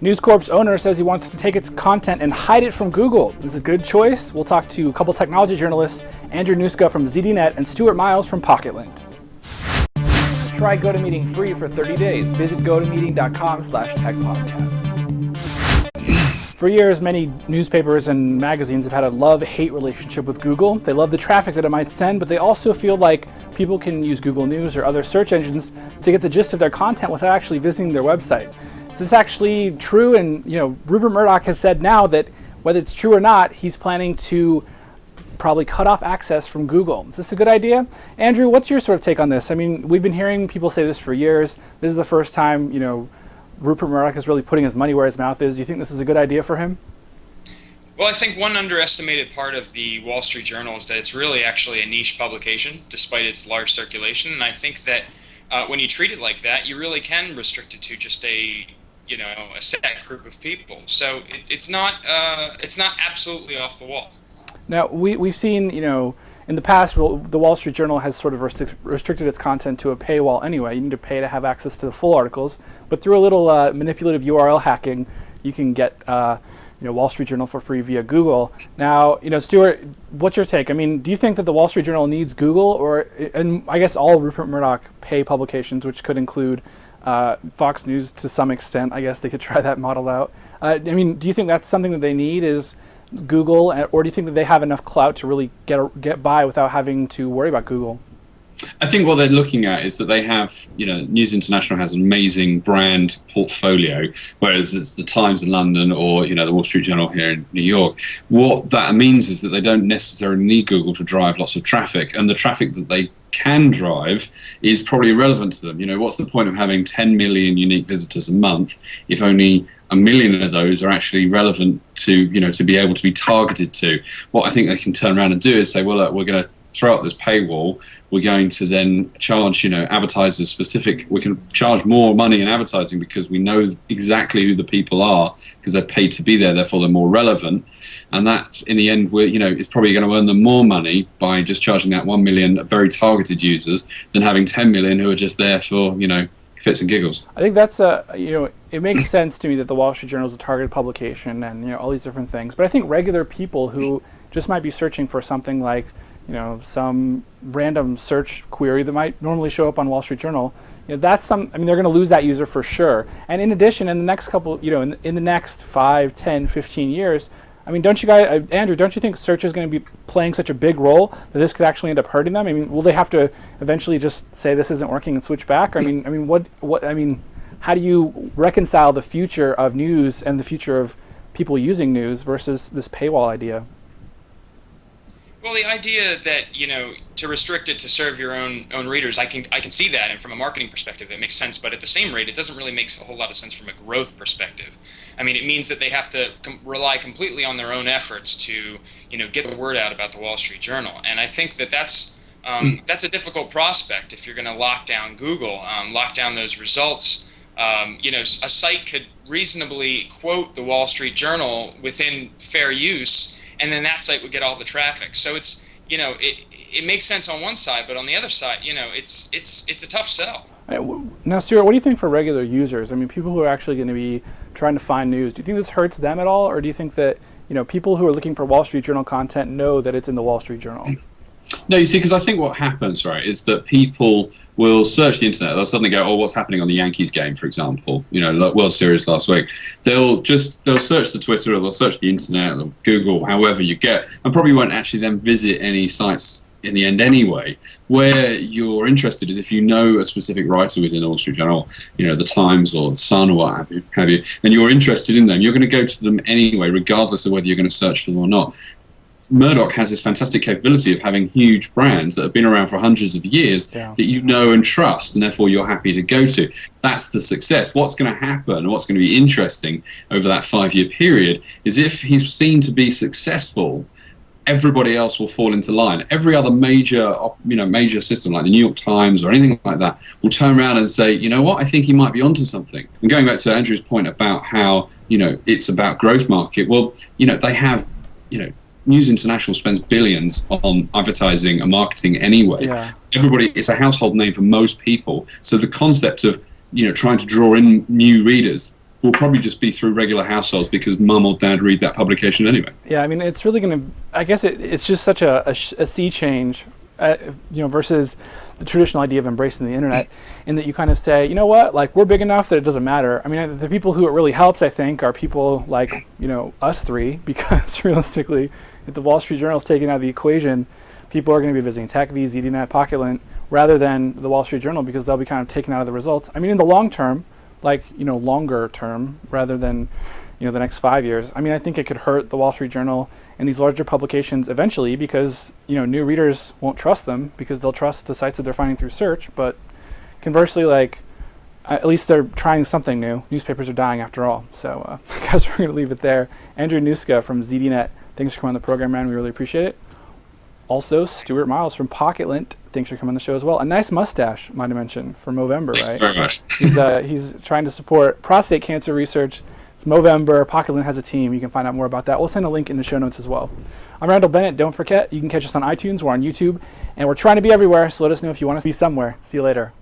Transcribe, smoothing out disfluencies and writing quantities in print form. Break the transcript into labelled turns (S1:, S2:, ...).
S1: News Corp's owner says he wants to take its content and hide it from Google. Is it a good choice? We'll talk to a couple technology journalists, Andrew Nusca from ZDNet and Stuart Miles from Pocket-Lint. Try GoToMeeting free for 30 days. Visit gotomeeting.com/techpodcasts. For years, many newspapers and magazines have had a love-hate relationship with Google. They love the traffic that it might send, but they also feel like people can use Google News or other search engines to get the gist of their content without actually visiting their website. Is this actually true? And Rupert Murdoch has said now that whether it's true or not, he's planning to probably cut off access from Google. Is this a good idea? Andrew, what's your sort of take on this? I mean, we've been hearing people say this for years. This is the first time, Rupert Murdoch is really putting his money where his mouth is. Do you think this is a good idea for him?
S2: Well, I think one underestimated part of the Wall Street Journal is that it's really actually a niche publication, despite its large circulation. And I think that when you treat it like that, you really can restrict it to just a set group of people. So it's not absolutely off the wall.
S1: Now we've seen in the past the Wall Street Journal has sort of restricted its content to a paywall anyway. You need to pay to have access to the full articles, but through a little manipulative URL hacking, you can get Wall Street Journal for free via Google. Now, Stuart, what's your take? I mean, do you think that the Wall Street Journal needs Google, and I guess all Rupert Murdoch pay publications, which could include Fox News to some extent? I guess they could try that model out. I mean, do you think that's something that they need, is Google, or do you think that they have enough clout to really get by without having to worry about Google?
S3: I think what they're looking at is that they have, News International has an amazing brand portfolio, whereas it's the Times in London or, the Wall Street Journal here in New York. What that means is that they don't necessarily need Google to drive lots of traffic, and the traffic that they can drive is probably irrelevant to them. What's the point of having 10 million unique visitors a month if only 1 million of those are actually relevant to, to be able to be targeted to? What I think they can turn around and do is say, well, look, we're going to throw out this paywall. We're going to then charge, advertisers specific. We can charge more money in advertising because we know exactly who the people are because they're paid to be there. Therefore, they're more relevant. And that, in the end, it's probably going to earn them more money by just charging that 1 million very targeted users than having 10 million who are just there for, fits and giggles.
S1: I think that's it makes sense to me that the Wall Street Journal is a targeted publication and all these different things. But I think regular people who just might be searching for something like some random search query that might normally show up on Wall Street Journal, they're going to lose that user for sure. And in addition, in the next couple, in the next 5, 10, 15 years, I mean, don't you guys, Andrew, don't you think search is going to be playing such a big role that this could actually end up hurting them? I mean, will they have to eventually just say this isn't working and switch back? I mean, how do you reconcile the future of news and the future of people using news versus this paywall idea?
S2: Well, the idea that, to restrict it to serve your own readers, I can see that, and from a marketing perspective, it makes sense. But at the same rate, it doesn't really make a whole lot of sense from a growth perspective. I mean, it means that they have to rely completely on their own efforts to, get the word out about the Wall Street Journal. And I think that that's a difficult prospect if you're going to lock down Google, lock down those results. A site could reasonably quote the Wall Street Journal within fair use, and then that site would get all the traffic. So it's, it makes sense on one side, but on the other side, it's a tough sell.
S1: Now, Stuart, what do you think for regular users? I mean, people who are actually going to be trying to find news, do you think this hurts them at all, or do you think that, people who are looking for Wall Street Journal content know that it's in the Wall Street Journal?
S3: No, you see, because I think what happens, right, is that people will search the internet. They'll suddenly go, oh, what's happening on the Yankees game, for example, World Series last week. They'll search the Twitter, or they'll search the internet, or Google, however you get, and probably won't actually then visit any sites in the end anyway. Where you're interested is if you know a specific writer within the Wall Street Journal, the Times or the Sun or what have you, and you're interested in them, you're going to go to them anyway, regardless of whether you're going to search for them or not. Murdoch has this fantastic capability of having huge brands that have been around for hundreds of years that you know and trust, and therefore you're happy to go to. That's the success. What's going to happen, what's going to be interesting over that 5-year period, is if he's seen to be successful, everybody else will fall into line. Every other major system, like the New York Times or anything like that, will turn around and say, you know what, I think he might be onto something. And going back to Andrew's point about how, it's about growth market, well, they have, News International spends billions on advertising and marketing anyway. Yeah. Everybody, it's a household name for most people. So the concept of, trying to draw in new readers will probably just be through regular households because mum or dad read that publication anyway.
S1: Yeah, I mean, it's really going to, I guess it's just such a sea change, versus the traditional idea of embracing the internet, in that you kind of say, you know what, like, we're big enough that it doesn't matter. I mean, the people who it really helps, I think, are people like, us three, because realistically, if the Wall Street Journal is taken out of the equation, people are going to be visiting TechV, ZDNet, Pocket-Lint, rather than the Wall Street Journal, because they'll be kind of taken out of the results. I mean, in the long term, like, longer term, rather than, the next 5 years, I mean, I think it could hurt the Wall Street Journal and these larger publications eventually, because, new readers won't trust them because they'll trust the sites that they're finding through search. But conversely, like, at least they're trying something new. Newspapers are dying after all. So I guess we're going to leave it there. Andrew Nusca from ZDNet, thanks for coming on the program, man. We really appreciate it. Also, Stuart Miles from Pocket-Lint, thanks for coming on the show as well. A nice mustache, might I mention, for Movember, right?
S3: Very much.
S1: He's trying to support prostate cancer research. It's Movember. Pocket-Lint has a team. You can find out more about that. We'll send a link in the show notes as well. I'm Randall Bennett. Don't forget, you can catch us on iTunes. We're on YouTube. And we're trying to be everywhere, so let us know if you want us to be somewhere. See you later.